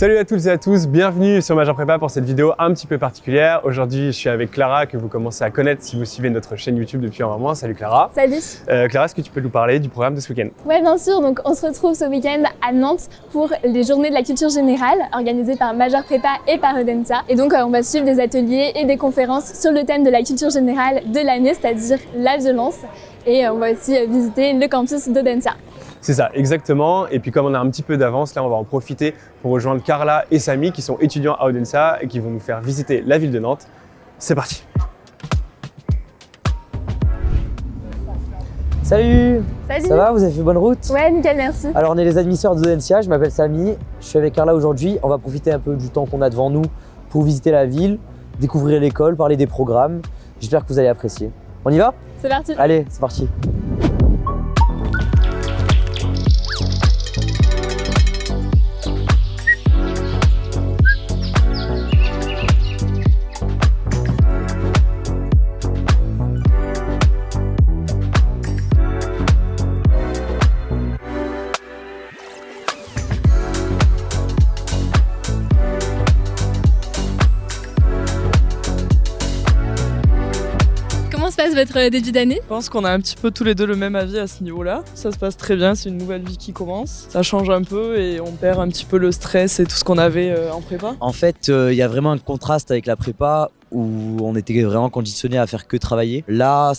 Salut à toutes et à tous, bienvenue sur Major Prépa pour cette vidéo un petit peu particulière. Aujourd'hui, je suis avec Clara que vous commencez à connaître si vous suivez notre chaîne YouTube depuis un moment. Salut Clara. Salut. Clara, est-ce que tu peux nous parler du programme de ce week-end? Ouais, bien sûr. Donc, on se retrouve ce week-end à Nantes pour les journées de la culture générale organisées par Major Prépa et par Audencia. Et donc, on va suivre des ateliers et des conférences sur le thème de la culture générale de l'année, c'est-à-dire la violence. Et on va aussi visiter le campus d'Audencia. C'est ça, exactement. Et puis comme on a un petit peu d'avance, là on va en profiter pour rejoindre Carla et Samy qui sont étudiants à Audencia et qui vont nous faire visiter la ville de Nantes. C'est parti. Salut. Salut. Ça va, vous avez fait bonne route? Ouais, nickel, merci. Alors on est les admisseurs d'Audencia, je m'appelle Samy, je suis avec Carla aujourd'hui. On va profiter un peu du temps qu'on a devant nous pour visiter la ville, découvrir l'école, parler des programmes. J'espère que vous allez apprécier. On y va? C'est parti. Allez, c'est parti. Comment se passe votre début d'année? Je pense qu'on a un petit peu tous les deux le même avis à ce niveau-là. Ça se passe très bien, c'est une nouvelle vie qui commence. Ça change un peu et on perd un petit peu le stress et tout ce qu'on avait en prépa. En fait, il y a vraiment un contraste avec la prépa où on était vraiment conditionné à faire que travailler. Là,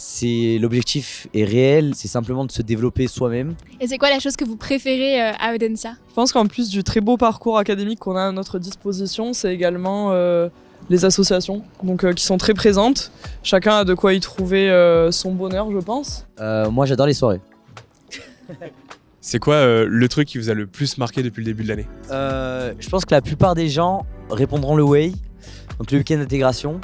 l'objectif est réel, c'est simplement de se développer soi-même. Et c'est quoi la chose que vous préférez à Audencia? Je pense qu'en plus du très beau parcours académique qu'on a à notre disposition, c'est également les associations donc, qui sont très présentes. Chacun a de quoi y trouver son bonheur, je pense. Moi, j'adore les soirées. C'est quoi le truc qui vous a le plus marqué depuis le début de l'année? Je pense que la plupart des gens répondront le way, donc le week-end d'intégration.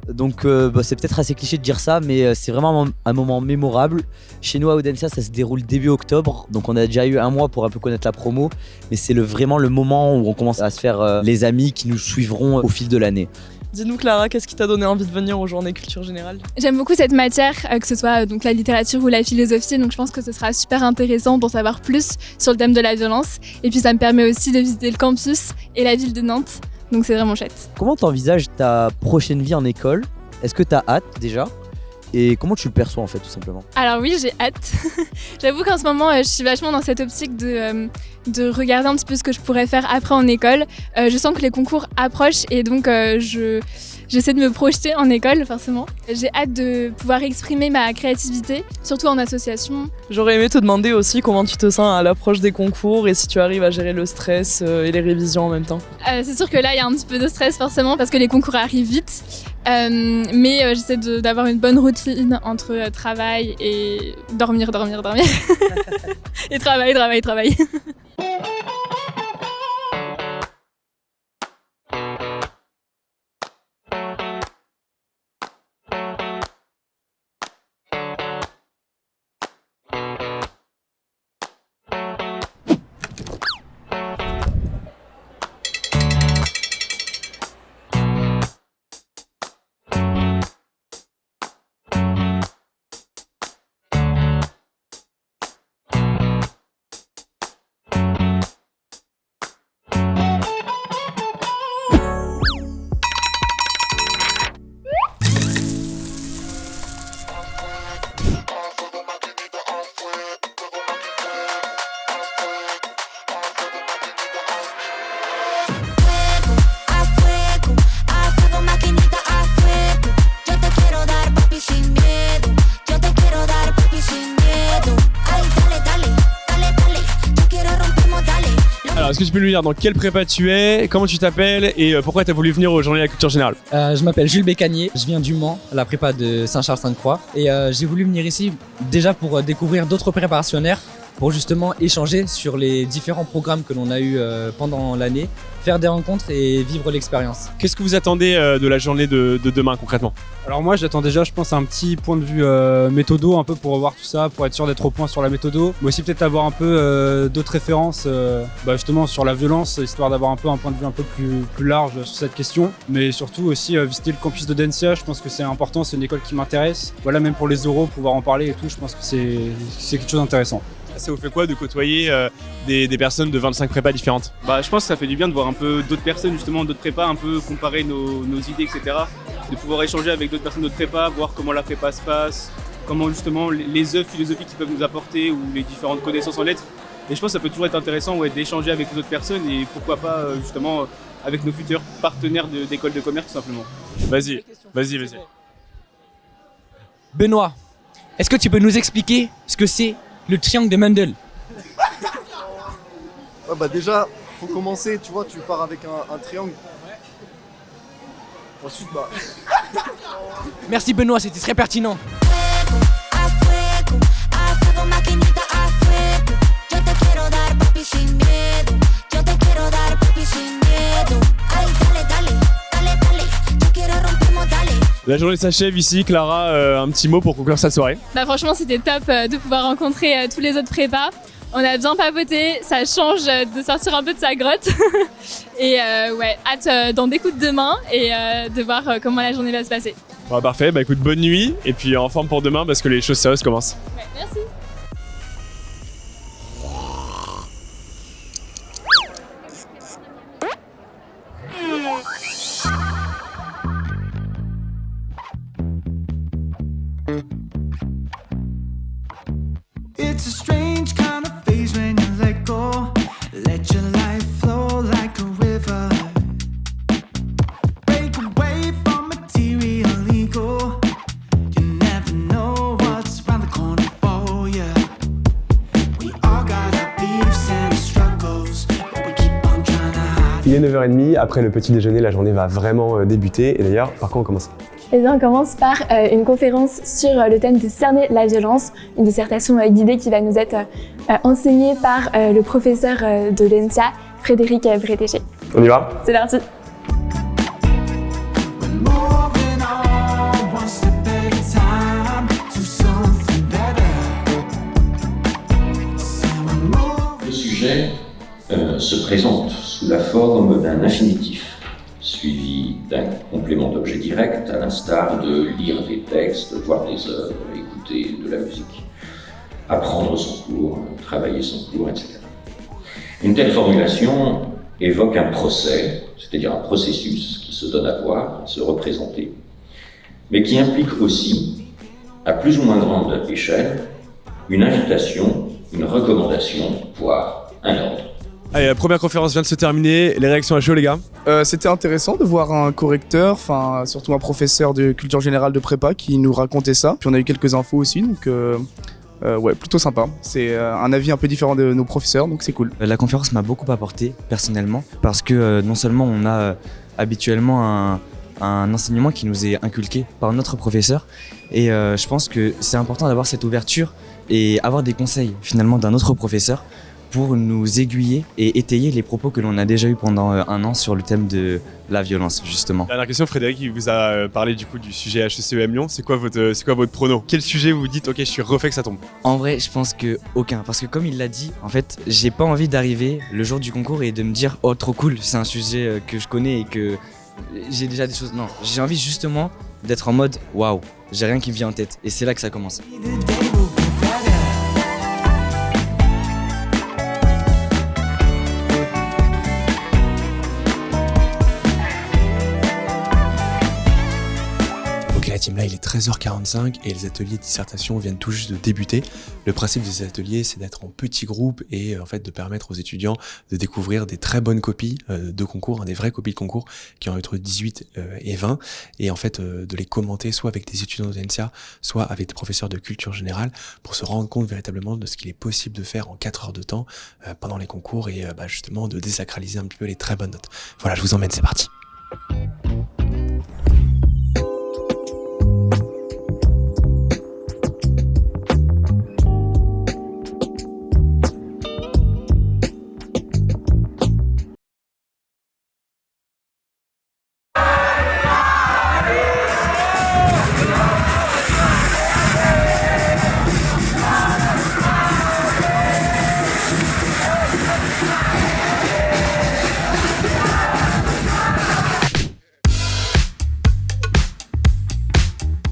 Donc c'est peut-être assez cliché de dire ça, mais c'est vraiment un moment mémorable. Chez nous à Audencia, ça se déroule début octobre, donc on a déjà eu un mois pour un peu connaître la promo, mais c'est vraiment le moment où on commence à se faire les amis qui nous suivront au fil de l'année. Dis-nous Clara, qu'est-ce qui t'a donné envie de venir aux journées culture générale? J'aime beaucoup cette matière, que ce soit donc la littérature ou la philosophie, donc je pense que ce sera super intéressant d'en savoir plus sur le thème de la violence. Et puis ça me permet aussi de visiter le campus et la ville de Nantes, donc c'est vraiment chouette. Comment t'envisages ta prochaine vie en école? Est-ce que t'as hâte déjà? Et comment tu le perçois en fait tout simplement? Alors oui, j'ai hâte. J'avoue qu'en ce moment, je suis vachement dans cette optique de regarder un petit peu ce que je pourrais faire après en école. Je sens que les concours approchent et donc j'essaie de me projeter en école forcément. J'ai hâte de pouvoir exprimer ma créativité, surtout en association. J'aurais aimé te demander aussi comment tu te sens à l'approche des concours et si tu arrives à gérer le stress et les révisions en même temps. C'est sûr que là, il y a un petit peu de stress forcément parce que les concours arrivent vite. Mais j'essaie d'avoir une bonne routine entre travail et dormir. Et travail. Alors, est-ce que tu peux nous dire dans quelle prépa tu es, comment tu t'appelles et pourquoi tu as voulu venir aux journées de la culture générale? Je m'appelle Jules Bécanier, je viens du Mans, à la prépa de Saint-Charles-Sainte-Croix. Et j'ai voulu venir ici déjà pour découvrir d'autres préparationnaires, pour justement échanger sur les différents programmes que l'on a eu pendant l'année, faire des rencontres et vivre l'expérience. Qu'est-ce que vous attendez de la journée de demain concrètement? Alors moi j'attends déjà, je pense, un petit point de vue méthodo, un peu pour revoir tout ça, pour être sûr d'être au point sur la méthodo, mais aussi peut-être avoir un peu d'autres références justement sur la violence, histoire d'avoir un point de vue un peu plus large sur cette question, mais surtout aussi visiter le campus d'Audencia. Je pense que c'est important, c'est une école qui m'intéresse. Voilà, même pour les oraux, pouvoir en parler et tout, je pense que c'est quelque chose d'intéressant. Ça vous fait quoi de côtoyer des personnes de 25 prépas différentes? Bah, je pense que ça fait du bien de voir un peu d'autres personnes, justement, d'autres prépas, un peu comparer nos idées, etc. De pouvoir échanger avec d'autres personnes d'autres prépas, voir comment la prépa se passe, comment justement les œuvres philosophiques qu'ils peuvent nous apporter ou les différentes connaissances en lettres. Et je pense que ça peut toujours être intéressant d'échanger avec d'autres personnes et pourquoi pas justement avec nos futurs partenaires d'écoles de commerce tout simplement. Vas-y. Benoît, est-ce que tu peux nous expliquer ce que c'est le triangle de Mendel? Ouais, bah déjà, faut commencer, tu vois, tu pars avec un triangle. Ensuite, bah... Merci Benoît, c'était très pertinent. La journée s'achève ici, Clara, un petit mot pour conclure cette soirée. Bah franchement c'était top de pouvoir rencontrer tous les autres prépas. On a bien papoté, ça change de sortir un peu de sa grotte. Et hâte d'en découdre demain et de voir comment la journée va se passer. Bon, parfait, bah écoute, bonne nuit et puis en forme pour demain parce que les choses sérieuses commencent. Ouais, merci. It's a strange kind of phase when you let go. Let your life flow like a river. Break away from material ego. You never know what's around the corner for you. We all got our beefs and struggles, but we keep on trying to hide. Il est 9h30, après le petit déjeuner, la journée va vraiment débuter. Et d'ailleurs, par quoi on commence? Eh bien, on commence par une conférence sur le thème de cerner la violence, une dissertation guidée qui va nous être enseignée par le professeur de l'ENSA, Frédéric Bretéché. On y va? C'est parti. Le sujet se présente sous la forme d'un infinitif, suivi d'un complément d'objet direct, à l'instar de lire des textes, voir des œuvres, écouter de la musique, apprendre son cours, travailler son cours, etc. Une telle formulation évoque un procès, c'est-à-dire un processus qui se donne à voir, à se représenter, mais qui implique aussi, à plus ou moins grande échelle, une invitation, une recommandation, voire un ordre. Allez, la première conférence vient de se terminer. Les réactions à chaud, les gars? C'était intéressant de voir un correcteur, enfin surtout un professeur de culture générale de prépa qui nous racontait ça. Puis on a eu quelques infos aussi, donc ouais, plutôt sympa. C'est un avis un peu différent de nos professeurs, donc c'est cool. La conférence m'a beaucoup apporté personnellement parce que non seulement on a habituellement un enseignement qui nous est inculqué par notre professeur et je pense que c'est important d'avoir cette ouverture et avoir des conseils finalement d'un autre professeur pour nous aiguiller et étayer les propos que l'on a déjà eu pendant un an sur le thème de la violence, justement. Dernière question, Frédéric, il vous a parlé du coup du sujet HECEM Lyon. C'est quoi votre prono? Quel sujet vous dites, ok, je suis refait que ça tombe? En vrai, je pense que aucun, parce que comme il l'a dit, en fait, j'ai pas envie d'arriver le jour du concours et de me dire, oh trop cool, c'est un sujet que je connais et que j'ai déjà des choses. Non, j'ai envie justement d'être en mode, waouh, j'ai rien qui me vient en tête. Et c'est là que ça commence. La team là, il est 13h45 et les ateliers de dissertation viennent tout juste de débuter. Le principe de ces ateliers, c'est d'être en petits groupes et en fait de permettre aux étudiants de découvrir des très bonnes copies de concours, des vraies copies de concours qui ont entre 18 et 20 et en fait de les commenter soit avec des étudiants de l'ENSA, soit avec des professeurs de culture générale pour se rendre compte véritablement de ce qu'il est possible de faire en 4 heures de temps pendant les concours et justement de désacraliser un petit peu les très bonnes notes. Voilà, je vous emmène, c'est parti.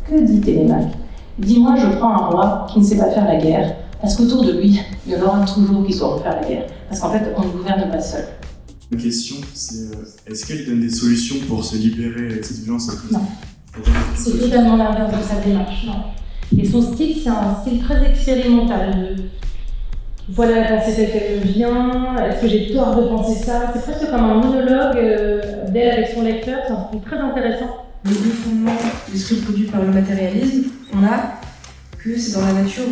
Que dit Télémaque? Dis-moi, je prends un roi qui ne sait pas faire la guerre, est-ce qu'autour de lui, il y en aura toujours qui sauront faire la guerre? Parce qu'en fait, on ne gouverne pas seul. Ma question, c'est est-ce qu'elle donne des solutions pour se libérer de cette violence? Non. C'est totalement l'inverse de sa démarche, non. Et son style, c'est un style très expérimental. Voilà la pensée telle qu'elle me vient, est-ce que j'ai tort de penser ça? C'est presque comme un monologue d'elle avec son lecteur, c'est un style très intéressant. Les deux fondements de l'esprit produit par le matérialisme, on a que c'est dans la nature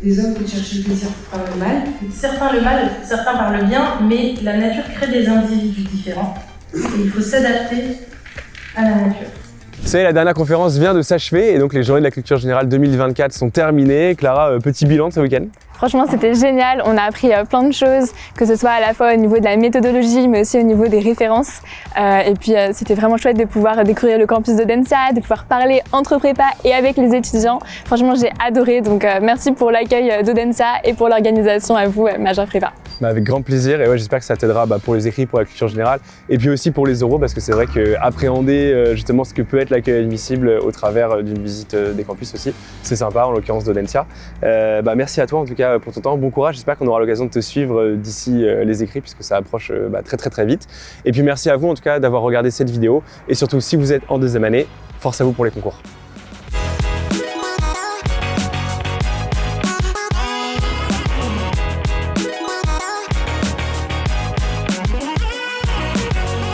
des hommes de chercher le plaisir par le mal. Certains le mal, certains par le bien, mais la nature crée des individus différents. Et il faut s'adapter à la nature. C'est la dernière conférence vient de s'achever et donc les journées de la culture générale 2024 sont terminées. Clara, petit bilan de ce week-end? Franchement, c'était génial. On a appris plein de choses, que ce soit à la fois au niveau de la méthodologie, mais aussi au niveau des références. Et puis, c'était vraiment chouette de pouvoir découvrir le campus d'Audencia, de pouvoir parler entre prépa et avec les étudiants. Franchement, j'ai adoré. Donc, merci pour l'accueil d'Audencia et pour l'organisation à vous, Majeure Prépa. Avec grand plaisir et ouais, j'espère que ça t'aidera pour les écrits, pour la culture générale et puis aussi pour les oraux parce que c'est vrai qu'appréhender justement ce que peut être l'accueil admissible au travers d'une visite des campus aussi, c'est sympa en l'occurrence d'Audencia. Merci à toi en tout cas pour ton temps, bon courage, j'espère qu'on aura l'occasion de te suivre d'ici les écrits puisque ça approche très vite. Et puis merci à vous en tout cas d'avoir regardé cette vidéo et surtout si vous êtes en deuxième année, force à vous pour les concours.